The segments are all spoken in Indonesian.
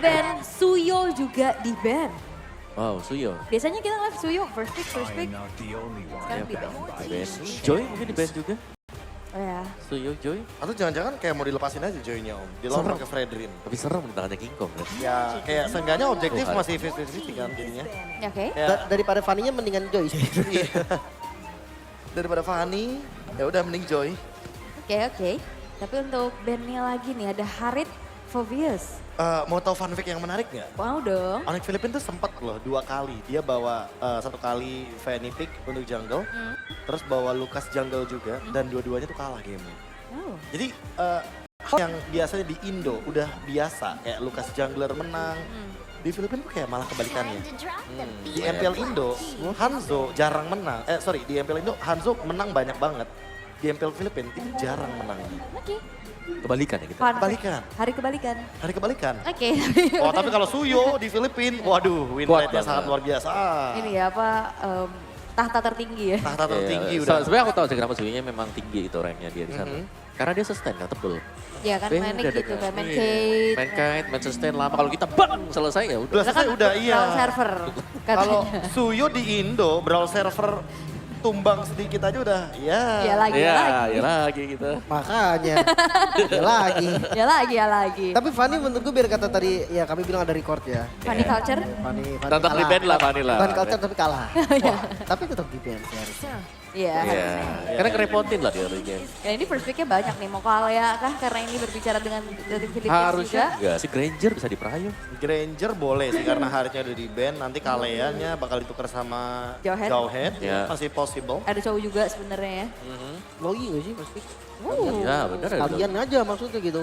band Suyo juga di band. Wow, Suyo. Biasanya kita ngeliat Suyo first pick. Sekarang di band. Di band. Joy mungkin di band juga. Oh ya. Suyo, Joy. Atau jangan-jangan kayak mau dilepasin aja Joy-nya Om. Dilempar ke Fredrin. Tapi serem di tangannya King Kong kan. Ya kayak seenggaknya objektif masih 50-50 kan jadinya. Ya, oke. Ya, Daripada Fanny-nya mendingan Joy sih. daripada Fanny, ya udah mending Joy. Oke. Tapi untuk bandnya lagi nih ada Harit Phobius. Mau tahu fun fact yang menarik nggak? Wow dong. Onyx Philippines tuh sempet loh 2 kali. Dia bawa 1 kali Fanny pick untuk jungle, terus bawa Lucas jungle juga, dan dua-duanya tuh kalah game-nya. Oh. Jadi yang biasanya di Indo udah biasa, kayak Lucas jungler menang. Di Filipina tuh kayak malah kebalikannya. Di MPL Indo, Hanzo jarang menang. Di MPL Indo Hanzo menang banyak banget. Di MPL Filipina itu jarang menang. Oke. Kebalikan ya kita. Fun fact. Kebalikan. Hari kebalikan. Hari kebalikan. Oke. Oh tapi kalau Suyo di Filipina, waduh win Kuat rate-nya banget. sangat luar biasa. Ini ya apa tahta tertinggi ya. Tahta tertinggi Iya, udah. sebenarnya aku tahu sih kenapa Suyonya memang tinggi itu ranknya dia di sana. Karena dia sustain kan tebel. Ya kan Beda mainnya gitu, dengan- main iya. kate. Main kite, main sustain lama. Kalau kita bang selesai ya udah. Udah selesai udah iya. Brawl server. Kalau katanya. Suyo di Indo, brawl server tumbang sedikit aja udah ya. Ya lagi, Iya, ya lagi. ya lagi kita. Makanya, ya lagi. Ya lagi. Tapi Fanny menurut gue biar kata tadi, ya kami bilang ada record ya. Funny culture. Fanny Tetap di band lah Fanny lah. Bukan culture tapi kalah. Wah, tapi tetap di band sih harusnya. Iya. Iya, karena kerepotin lah dia di game. Ya ini first picknya banyak nih. Mau Kalea kah? Karena ini berbicara dengan dari Philippines Harusnya juga. enggak si Granger bisa diperayu. Granger boleh sih karena harinya udah di band, nanti Kaleanya bakal ditukar sama Jawhead. Jawhead, Ya. masih possible. Ada cowok juga sebenarnya ya. Logi gak sih pasti? Ya benar ya. Kalian aja maksudnya gitu.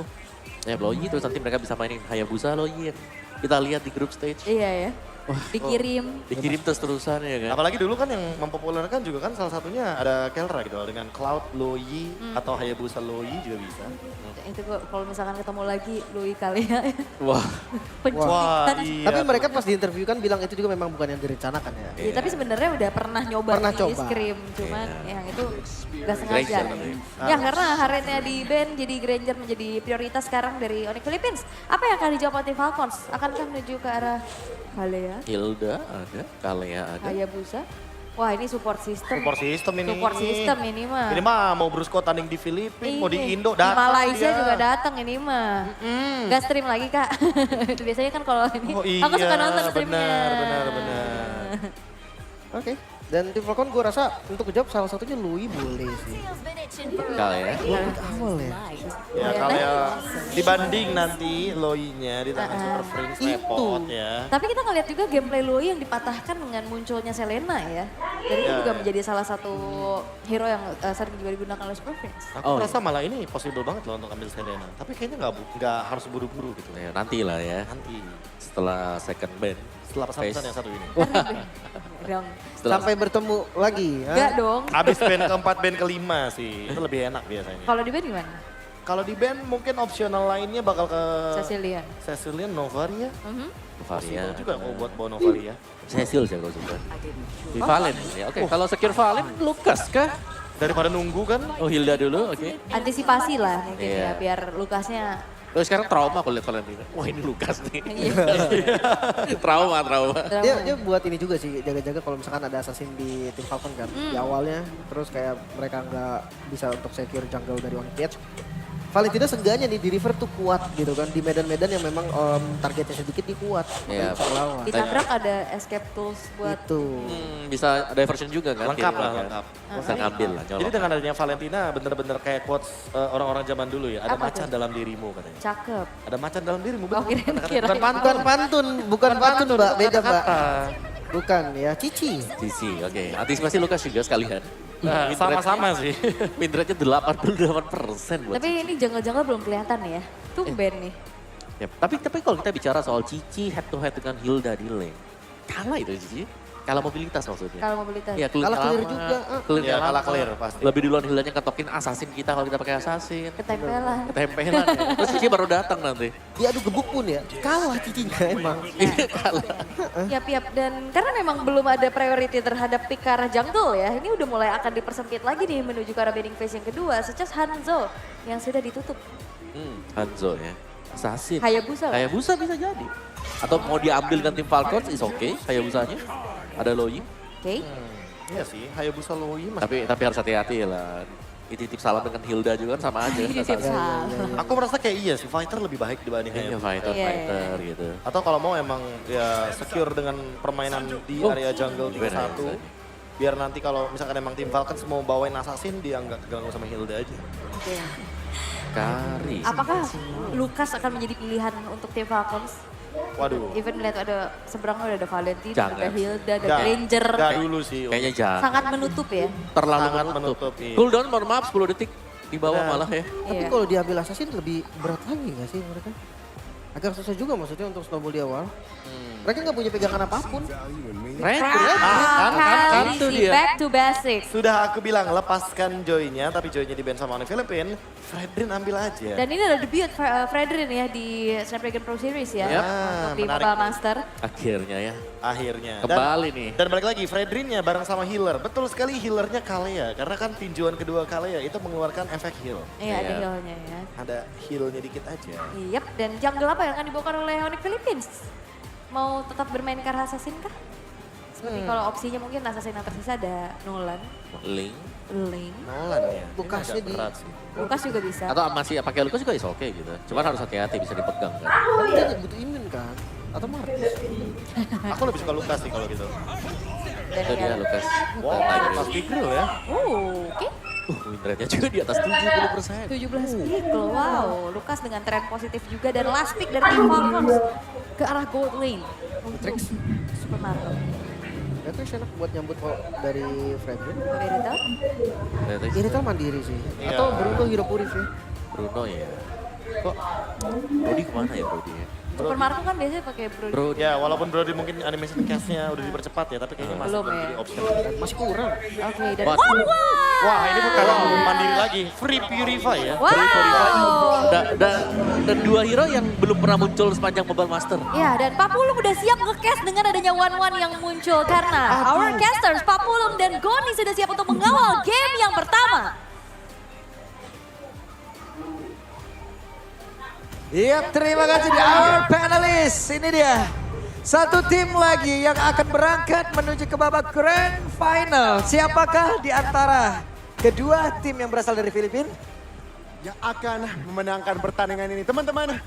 Ya Bloyi terus nanti mereka bisa mainin Hayabusa Loyi. Kita lihat di group stage. Iya ya. Dikirim. Dikirim terus-terusan ya kan. Apalagi dulu kan yang mempopulerkan juga kan salah satunya ada Kelra gitu dengan Cloud Loyi atau Hayabusa Loyi juga bisa. Itu kok kalau misalkan ketemu lagi Louis Kalea ya. Wah, Penculikan. iya. Tapi mereka pas diinterview kan bilang itu juga memang bukan yang direncanakan ya. Iya, tapi sebenarnya udah pernah nyoba Pernah di coba. Scream, cuman yang itu gak sengaja. Granger nanti. Ya karena Haretnya di band jadi Granger menjadi prioritas sekarang dari Onyx Philippines. Apa yang akan dijawab oleh Falcons? Akankah menuju ke arah Kalea, Hilda ada, Kalea ada. Hayabusa? Wah ini support system. Support system ini. Support system ini mah. Ini mah mau Brusco tanding di Filipina, mau di Iya. Indo Di datang Malaysia dia. juga datang ini mah. Gak stream lagi kak. Itu biasanya kan kalau ini. Oh iya, Aku suka nonton streamnya. benar. Oke. Dan tim Falcon gue rasa untuk jawab salah satunya Louis boleh sih. Kalea. Awal ya. Ya kalau ya dibanding nanti Loinya di tangan Super Friends repot ya. Tapi kita ngeliat juga gameplay Louis yang dipatahkan dengan munculnya Selena ya. Dan itu Ya. juga menjadi salah satu hero yang sering juga digunakan oleh Super Friends. Aku Oh, rasa malah ini possible banget loh untuk ambil Selena. Tapi kayaknya nggak harus buru-buru gitu. Ya, nanti lah ya, Nanti setelah second band. setelah pesan-pesan yang satu ini. Dong. Setelah Sampai bertemu lagi. ha? Enggak dong. Abis band keempat, band kelima sih. Itu lebih enak biasanya. Kalau di band gimana? Kalau di band mungkin opsional lainnya bakal ke Cecilian. Cecilian Novaria. Varia. Possible juga mau buat bawa Novaria. Cecil sih kalau suka. Di Valen. Ya, oke. Kalau secure Valen, Lukas kah? Daripada nunggu kan. Oh Hilda dulu, oke. Antisipasi lah mungkin Iya. ya biar Lukasnya. Terus sekarang trauma kalau lihat Valentina. Wah ini Lukas nih. Iya. trauma. Dia buat ini juga sih, jaga-jaga kalau misalkan ada assassin di tim Falcon kan. Di awalnya, terus kayak mereka nggak bisa untuk secure jungle dari One Piece. Valentina seenggaknya nih di river tuh kuat gitu kan. Di medan-medan yang memang targetnya sedikit dia kuat. Iya. Bisa lawan. Ditabrak ada escape tools buat Itu. Bisa diversion juga kan? Lengkap kiri lah, kan? lengkap. Bisa ngambil lah, Jadi nyolong. dengan adanya Valentina bener-bener kayak quotes orang-orang zaman dulu ya. Ada Apa macan tuh? dalam dirimu katanya. cakep. Ada macan dalam dirimu. Oh, kira-kira. Bukan pantun. Bukan pantun mbak, beda mbak. Kata. Bukan ya, Cici. Sisi, oke. Antisipasi Lukas juga sekalian. Nah, sama-sama sih. Win rate-nya 88% buat Tapi ini jungle-jungle belum kelihatan ya. Tumben nih. Ya, tapi kalau kita bicara soal Cici head to head dengan Hilda di lane, kalah itu Cici. Kalah mobilitas maksudnya. Kalau mobilitas. Iya, Kalah clear lama. juga, Clear Ya lama. kalah clear pasti. Lebih duluan Hildanya ketokin assassin kita kalau kita pakai assassin. Ketempelan. Ketempelan ya. Terus Cici baru datang nanti. Dia adu gebuk pun ya, kalah Cicinya emang. Iya kalah. Yap. Dan karena memang belum ada priority terhadap pick ke arah jungle ya. Ini udah mulai akan dipersempit lagi nih menuju ke arah bending phase yang kedua. Secas Hanzo yang sudah ditutup. Hanzo ya. Assassin. Hayabusa lah. Hayabusa bisa jadi. Atau mau diambilkan tim Falcons is oke, Hayabusanya. Ada Loyi. Oke. Iya sih, Hayabusa Loi masih. Tapi harus hati-hati lah. Titip salam dengan Hilda juga kan sama aja. Titip Assassin. salam. Aku merasa kayak iya sih, fighter lebih baik dibanding Iya, Hayabusa. fighter gitu. Atau kalau mau emang ya secure dengan permainan di area jungle 3-1. Biar nanti kalau misalkan emang tim Falcons mau bawain assassin, dia nggak keganggu sama Hilda aja. Oke. Kari. Apakah Lukas akan menjadi pilihan untuk tim Falcons? Waduh. Even melihat ada seberangnya udah ada Valentine, Jangan. ada Hilda, ada Nggak- Granger. nggak dulu sih. Kayaknya jangan. Sangat menutup ya. Terlalu Sangat menutup. menutup, iya. Cooldown mohon maaf 10 detik di bawah Benar. malah ya. Tapi Iya. kalau diambil assassin lebih berat lagi nggak sih mereka? Agak susah juga maksudnya untuk snowball di awal. Mereka nggak punya pegangan apapun. Kan tuh dia. Back to basics. Sudah aku bilang lepaskan Joy-nya, tapi Joy-nya di ban sama Oni Filipin. Fredrin ambil aja. Dan ini adalah debut Fredrin ya di Snapdragon Pro Series ya. Yap. Untuk di Menarik. Mobile Master. Akhirnya ya. Akhirnya. Kembali nih. Dan balik lagi, Fredrinnya bareng sama healer. Betul sekali healernya Kalea. Karena kan tinjuan kedua Kalea itu mengeluarkan efek heal. Iya, ada Iya. healnya ya. Ada healnya dikit aja. Yap, dan jungle apa yang akan dibawakan oleh Onyx Philippines? Mau tetap bermain ke arah Assassin kah? Seperti kalau opsinya mungkin Assassin yang tersisa ada Nolan, Link. Link, Nolan ya. Ini Lukasnya agak di- berat sih. Lukas juga bisa. Atau masih pakai Lucas juga is oke gitu. Cuman harus hati-hati bisa dipegang kan. Tapi dia butuh imun kan? Atau Marcus? Aku lebih suka Lukas sih kalau gitu. Dan Itu dia ya. Lucas. Wow, Lukas Big Grill ya. Oke. Win rate-nya juga di atas 70%. 17 pick loh, wow. Lukas dengan tren positif juga dan last pick dari tim Falcons ke arah gold lane. Untuk Super Mario. Itu enak buat nyambut dari Fredrin. Verita. Ini kan mandiri sih. Iya. Atau Bruno Hero Purif ya. Bruno ya. Kok Brody kemana ya Brody ya? Super Mario kan biasanya pakai Brody. Brody. Ya walaupun Brody mungkin animation cast-nya udah dipercepat ya, tapi kayaknya masih Belum belum ya. jadi option. Masih kurang. Oke, dan Wah. Wah ini bukan mandiri lagi, Free Purify ya. wow. Dan dua hero yang belum pernah muncul sepanjang Mobile Master. Ya, dan Papulung udah siap nge-cast dengan adanya one-one yang muncul karena our casters Papulung dan Goni sudah siap untuk mengawal game yang pertama. Iya, terima kasih di our panelists. Ini dia. Satu tim lagi yang akan berangkat menuju ke babak grand final. Siapakah di antara kedua tim yang berasal dari Filipina? Yang akan memenangkan pertandingan ini. Teman-teman,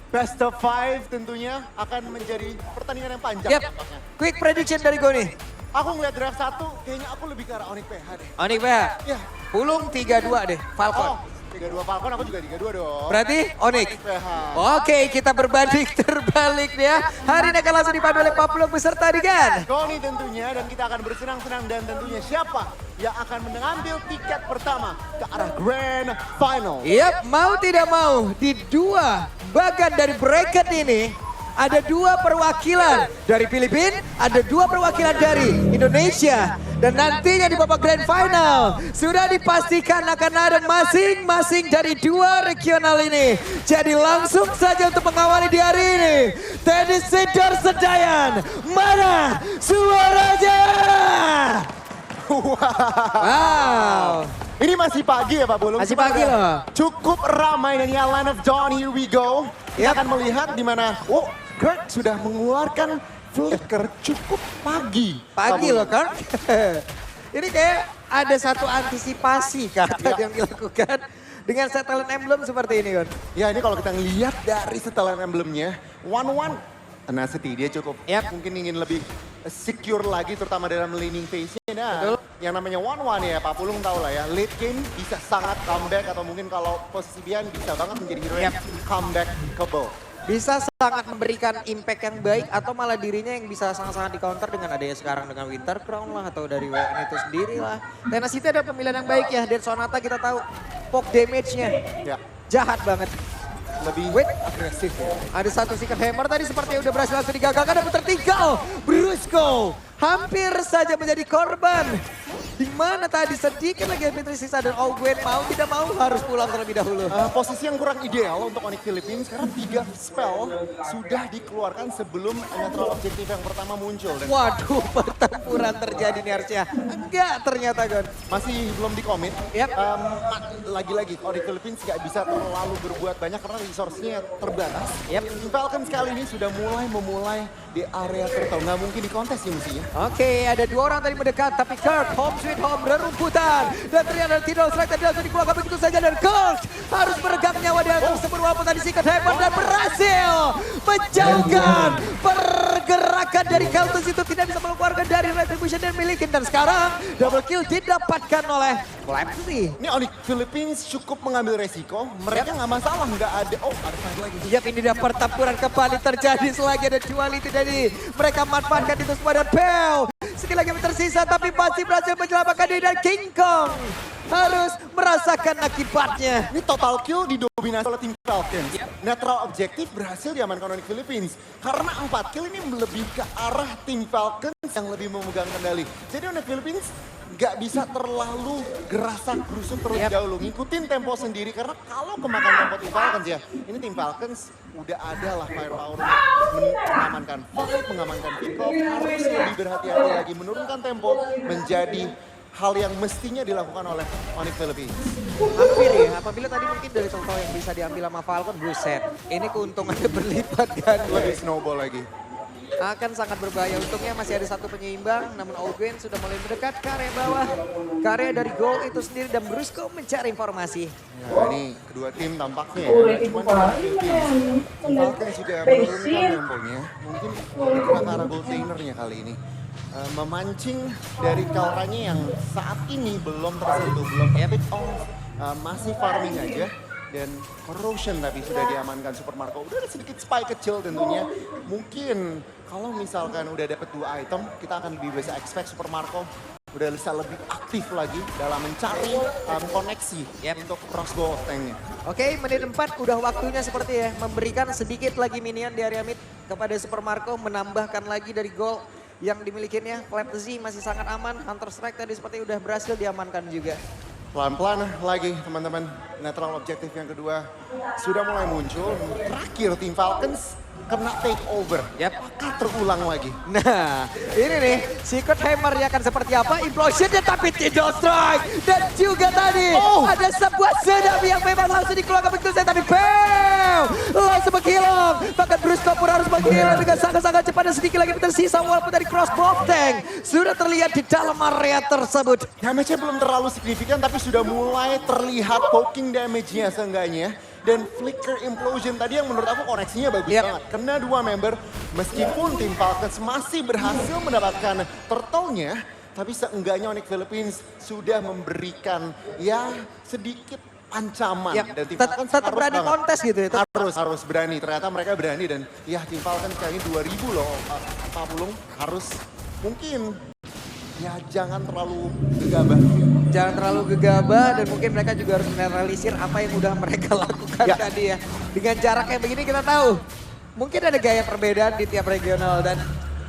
best of 5 tentunya akan menjadi pertandingan yang panjang. Yap, quick prediction dari Goni. Aku ngeliat draft 1, kayaknya aku lebih ke arah Onyx PH deh. Onik PH, Ya, Pulung 3-2 deh, Falcon. oh 3-2 Falcon, aku juga 3-2 dong. Berarti Onik. PH. Oke, kita berbanding terbalik ya. Hari ini akan langsung dipandu oleh Papulung beserta dengan Goni tentunya, dan kita akan bersenang-senang, dan tentunya siapa yang akan mengambil tiket pertama ke arah Grand Final. Yap, mau tidak mau di dua bagian dari bracket ini ada dua perwakilan dari Filipina, ada dua perwakilan dari Indonesia. Dan nantinya di babak grand final sudah dipastikan akan ada masing-masing dari dua regional ini. Jadi langsung saja untuk mengawali di hari ini. Teddy Sidor Sedayan, mana suaranya? Wow. Ini masih pagi ya Pak Bulung? Masih Cuma pagi udah loh. Cukup ramai dan ya line of dawn, here we go. Kita Yap. akan melihat di mana, oh Kurt sudah mengeluarkan flicker cukup pagi. Pagi loh kan. Ini kayak ada satu antisipasi kata yang dilakukan dengan setelan emblem seperti ini kan. Ya ini kalau kita ngelihat dari setelan emblemnya, 1-1 Tenacity dia cukup mungkin ingin lebih secure lagi terutama dalam laning phase-nya. Nah, yang namanya 1-1 ya Pak Pulung tahu lah ya, late game bisa sangat comeback atau mungkin kalau posisi Bian bisa banget menjadi hero yang comebackable. Bisa sangat memberikan impact yang baik atau malah dirinya yang bisa sangat-sangat di counter dengan adanya sekarang dengan Winter Crown lah atau dari WN itu sendiri lah. Tenacity ada pemilihan yang baik ya, Dead Sonata kita tahu poke damage-nya Ya, jahat banget. lebih Wait. agresif ya. Ada satu Secret Hammer tadi sepertinya udah berhasil langsung digagalkan dan tertinggal. Brusco hampir saja menjadi korban Di mana tadi sedikit lagi HP tersisa dan Ogwen mau tidak mau harus pulang terlebih dahulu. Posisi yang kurang ideal untuk Onyx Philippines karena 3 spell sudah dikeluarkan sebelum netral objektif yang pertama muncul. Dan Waduh, pertempuran terjadi nih harusnya. Enggak ternyata Gon. masih belum dikomit. Yap. Lagi-lagi Onyx Philippines nggak bisa terlalu berbuat banyak karena resource-nya terbatas. Yap. Falcons kali ini sudah memulai di area turtle. Nggak mungkin di kontes sih mestinya. Oke, ada 2 orang tadi mendekat, tapi Kirk, home sweet home, rerumputan. Dan ternyata Tidal Strike tadi langsung dikeluarkan begitu saja. Dan Kirk harus meregang nyawa di atas tersebut walaupun tadi Secret Hammer dan berhasil menjauhkan pergerakan dari Keltus itu tidak bisa mengeluarkan dari Retribution dan milikin. Dan sekarang double kill didapatkan oleh Flapsy. Ini Onyx Philippines cukup mengambil resiko. Mereka nggak masalah, nggak ada. Oh, ada fight lagi. Yap, ini dia pertempuran kembali terjadi selagi ada duality dari mereka manfaatkan itu semua dan Pew. Sekali lagi yang tersisa tapi masih berhasil menyelamatkan diri dan King Kong harus merasakan akibatnya. Ini total kill didominasi oleh tim Falcons. Netral objektif berhasil diamankan oleh Philippines. Karena 4 kill ini lebih ke arah tim Falcons yang lebih memegang kendali. Jadi oleh Philippines nggak bisa terlalu gerasak gerusuk terlebih dahulu. Ngikutin tempo sendiri karena kalau kemakan tempo tim Falcons ya, ini tim Falcons udah ada lah firepower untuk mengamankan fight, mengamankan pick off, harus lebih berhati-hati lagi. Menurunkan tempo menjadi hal yang mestinya dilakukan oleh Onyx Philippines. Hampir ya, apabila tadi mungkin dari total yang bisa diambil sama Falcon, buset. Ini keuntungannya berlipat kan. Lebih snowball lagi. Akan sangat berbahaya. Untungnya masih ada 1 penyeimbang, namun Ogwen sudah mulai mendekat ke area bawah. Ke area dari gol itu sendiri dan Brusco mencari informasi. Nah, ini kedua tim tampaknya ya. Cuman Falcons juga menurunkan temponya. Mungkin ke arah goaltainernya kali ini. Memancing dari Kalranya yang saat ini belum tersentuh, belum pick off, masih farming aja. Dan corrosion tapi sudah diamankan Super Marco. Udah ada sedikit spike kecil tentunya. Mungkin kalau misalkan udah dapet 2 item, kita akan lebih bisa expect Super Marco udah bisa lebih aktif lagi dalam mencari koneksi untuk cross goal tanknya. Oke, menit 4 udah waktunya seperti ya. Memberikan sedikit lagi minion di area mid kepada Super Marco. Menambahkan lagi dari gol yang dimilikinya. Flap Z masih sangat aman. Hunter Strike tadi seperti udah berhasil diamankan juga. Pelan-pelan lagi teman-teman, netral objektif yang kedua sudah mulai muncul. Terakhir tim Falcons kena take over. Apakah terulang lagi? Nah, ini nih Secret Hammer akan seperti apa? Implosionnya tapi Tidal Strike. Dan juga tadi ada sebuah tsunami yang memang langsung dikeluarkan begitu saja. Tapi Pew langsung menghilang. Bahkan Brusco pun harus menghilang dengan sangat-sangat cepat dan sedikit lagi tersisa. Walaupun dari crossbow tank sudah terlihat di dalam area tersebut. Damage-nya belum terlalu signifikan tapi sudah mulai terlihat poking damage-nya seenggaknya. Dan flicker implosion tadi yang menurut aku koneksinya bagus banget. Kena 2 member meskipun tim Falcons masih berhasil mendapatkan turtle-nya. Tapi seenggaknya Onyx Philippines sudah memberikan ya sedikit ancaman. Dan tim Falcons tetap berani kontes gitu ya. Harus berani, ternyata mereka berani dan ya tim Falcons kali ini 2000 loh Pak Pulung. Harus mungkin ya jangan terlalu gegabah. Jangan terlalu gegabah dan mungkin mereka juga harus menetralisir apa yang udah mereka lakukan tadi ya. Dengan jarak yang begini kita tahu mungkin ada gaya perbedaan di tiap regional dan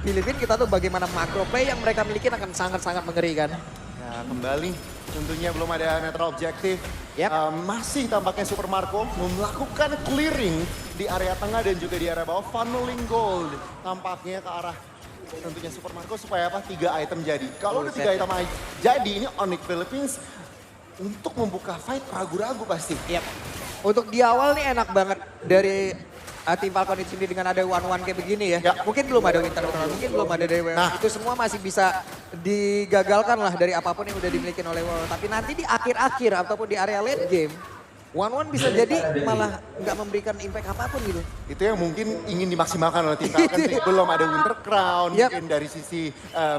Filipina kita tahu bagaimana macro play yang mereka miliki akan sangat-sangat mengerikan. Ya kembali tentunya belum ada netral objektif. Masih tampaknya Super Marco melakukan clearing di area tengah dan juga di area bawah. Funneling gold tampaknya ke arah tentunya Super Marco supaya apa? 3 item jadi. Kalau udah 3 item jadi ini Onyx Philippines untuk membuka fight ragu-ragu pasti. Untuk di awal nih enak banget dari tim Falcon itu sendiri dengan ada one-one kayak begini ya. Mungkin belum ada Winter Turtle, mungkin belum ada dari WoW. Itu semua masih bisa digagalkan lah dari apapun yang udah dimiliki oleh WoW. Tapi nanti di akhir-akhir ataupun di area late game, one-one bisa jadi malah nggak memberikan impact apapun gitu. Itu yang mungkin ingin dimaksimalkan oleh tim Falcon. Belum ada Winter Crown, mungkin dari sisi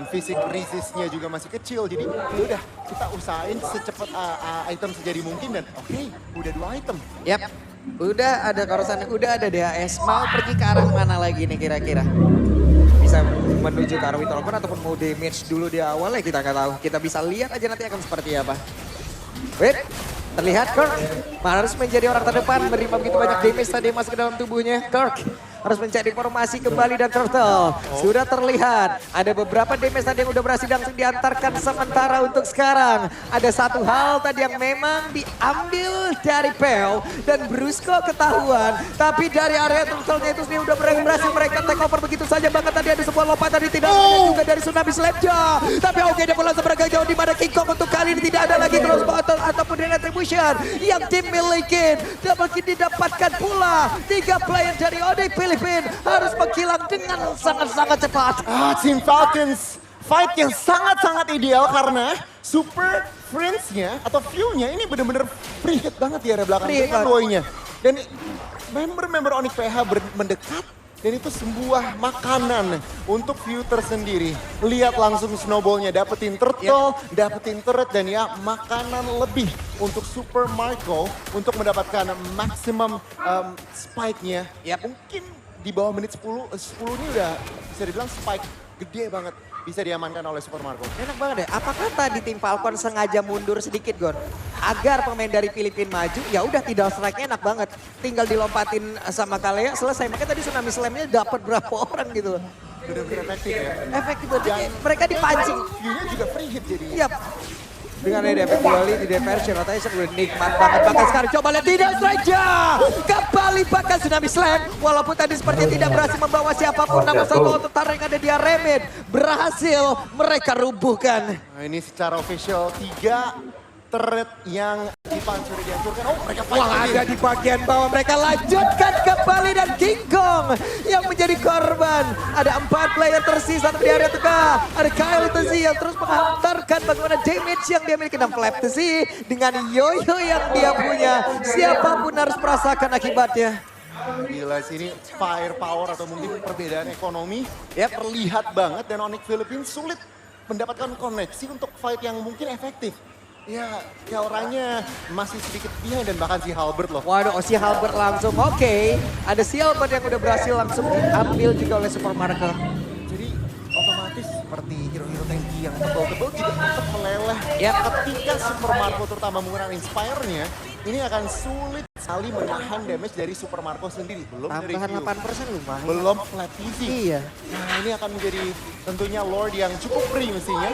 fisik resistnya juga masih kecil. Jadi udah kita usahain secepat item sejadi mungkin dan oke, udah 2 item. Udah ada Karosan, udah ada DHS. Mau pergi ke arah mana lagi nih kira-kira? Bisa menuju ke arah Winter Open ataupun mau damage dulu di awal ya kita nggak tahu. Kita bisa lihat aja nanti akan seperti apa. Wait. Terlihat Kirk harus menjadi orang terdepan, menerima begitu banyak damage tadi masuk ke dalam tubuhnya. Kirk harus mencari formasi kembali dan Turtle. Sudah terlihat ada beberapa damage tadi yang udah berhasil langsung diantarkan sementara untuk sekarang. Ada satu hal tadi yang memang diambil dari Pale dan Brusco ketahuan. Tapi dari area Turtle-nya itu sendiri udah berhasil mereka take over begitu saja. Bahkan tadi ada sebuah lompatan tidak juga dari Tsunami Sledge. Tapi oke, dia pun langsung beragak jauh di mana King Kong untuk kali ini tidak ada lagi crossbow ataupun retribution yang tim miliki. Double kill didapatkan pula. 3 player dari OD Filipina harus menghilang dengan sangat-sangat cepat. Team Falcons fight yang sangat-sangat ideal karena super friends-nya atau view-nya ini benar-benar free hit banget di area belakang dengan Boy-nya. Dan member-member Onyx PH mendekat dan itu sebuah makanan untuk view tersendiri. Lihat langsung snowball-nya, dapetin turtle, dapetin turret, dan ya makanan lebih untuk Super Marco untuk mendapatkan maksimum spike-nya. Ya mungkin di bawah menit 10 ini udah bisa dibilang spike gede banget. Bisa diamankan oleh Super Marco. Enak banget ya. Apakah tadi tim Falcon sengaja mundur sedikit, Gon? Agar pemain dari Filipina maju, ya udah tidak strike-nya enak banget. Tinggal dilompatin sama Kalea, selesai. Makanya tadi Tsunami Slam-nya dapat berapa orang gitu. Benar-benar efektif ya. Efektif banget. Mereka dipancing. View-nya juga free hit jadi. Iya. Dengan ada efek kembali di diversion, rotation udah nikmat banget. Bahkan sekarang coba lihat tidak saja. Kembali bahkan Tsunami Slam. Walaupun tadi sepertinya tidak berhasil membawa siapapun. Namun satu auto tarik yang ada di Remid berhasil mereka rubuhkan. Nah ini secara official 3 turret yang dipancuri dihancurkan. Oh mereka fight Wah lagi. ada di bagian bawah mereka lanjutkan kembali dan King Kong yang menjadi korban. Ada 4 player tersisa di area tengah. Ada Kyle Tezi yang terus menghantarkan bagaimana damage yang dia miliki. Dan Flap Tezi dengan Yoyo yang dia punya. Siapapun harus merasakan akibatnya. Gila sini firepower atau mungkin perbedaan ekonomi ya terlihat banget dan Onyx Philippines sulit mendapatkan koneksi untuk fight yang mungkin efektif. Ya, Kelranya masih sedikit behind dan bahkan si Halbert loh. Waduh, si Halbert langsung oke. Ada si Halbert yang udah berhasil langsung diambil juga oleh Super Marco. Jadi otomatis seperti hero-hero tanki yang tebal-tebal juga tetap meleleh. Ya, Ketika Super Marco terutama menggunakan Inspire-nya, ini akan sulit sekali menahan damage dari Super Marco sendiri. Belum dari tambahan Q. 8% lumayan. Belum flat easy. Iya. Nah ini akan menjadi tentunya Lord yang cukup free mestinya.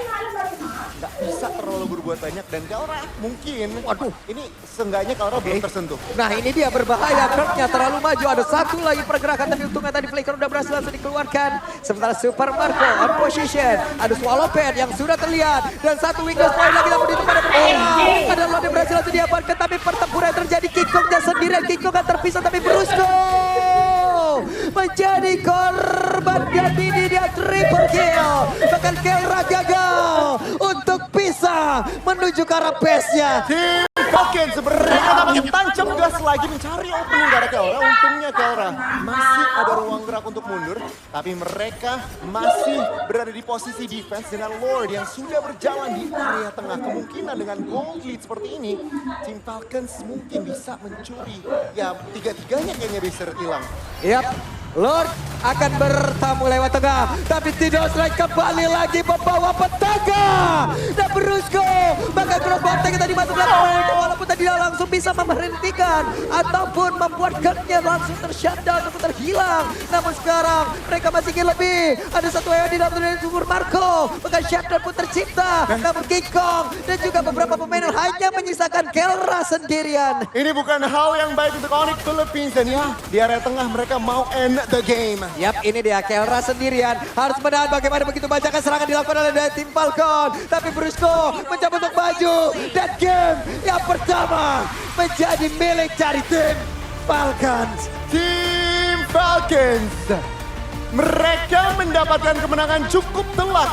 Nggak bisa terlalu berbuat banyak dan Kelra mungkin. Waduh. Ini seenggaknya Kelra belum tersentuh. Nah ini dia berbahaya, Kurtnya terlalu maju. Ada satu lagi pergerakan tapi untungnya tadi Flicker udah berhasil langsung dikeluarkan. Sementara Super Marco on position. Ada Swallow Pad yang sudah terlihat. Dan satu Windows Point lagi namun itu pada berbahaya. Ada Lord yang berhasil langsung diamankan tapi pertempuran yang terjadi. King Kongnya sendirian, King Kong kan terpisah tapi Brusco menjadi korban dan ini dia triple kill. Bahkan Kelra gagal untuk bisa menuju ke arah base-nya. Tim Falcons mereka tampaknya tancap gas lagi mencari opening dari Kelra. Untungnya Kelra masih ada ruang gerak untuk mundur. Tapi mereka masih berada di posisi defense dengan Lord yang sudah berjalan di area tengah. Kemungkinan dengan gold lead seperti ini, Tim Falcons mungkin bisa mencuri. Ya tiga-tiganya kayaknya bisa hilang. Yap, Lord akan bertamu lewat tengah. Tapi tidak strike kembali lagi membawa petaka. Dan Brusco bahkan crossbow attack tadi masuk belakang mereka. Walaupun tadi tidak langsung bisa memberhentikan. Ataupun membuat gunnya langsung tershutdown ataupun terhilang. Namun sekarang mereka masih ingin lebih. Ada satu yang di dalam dari Super Marco. Bahkan shutdown pun tercipta. Namun King Kong dan juga beberapa pemain hanya menyisakan Kelra sendirian. Ini bukan hal yang baik untuk Onyx Philippines dan ya di area tengah mereka mau end the game. Yap, ini dia Kelra sendirian. Harus menahan bagaimana begitu banyak serangan dilakukan oleh tim Falcon. Tapi Brusco mencoba untuk maju. Dan game yang pertama menjadi milik dari tim Falcons. Tim Falcons, mereka mendapatkan kemenangan cukup telak.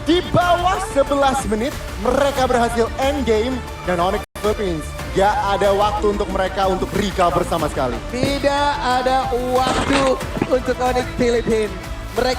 Di bawah 11 menit, mereka berhasil end game dan Onyx Philippines gak ada waktu untuk mereka untuk recover sama sekali. Tidak ada waktu untuk Onyx Philippines. Mereka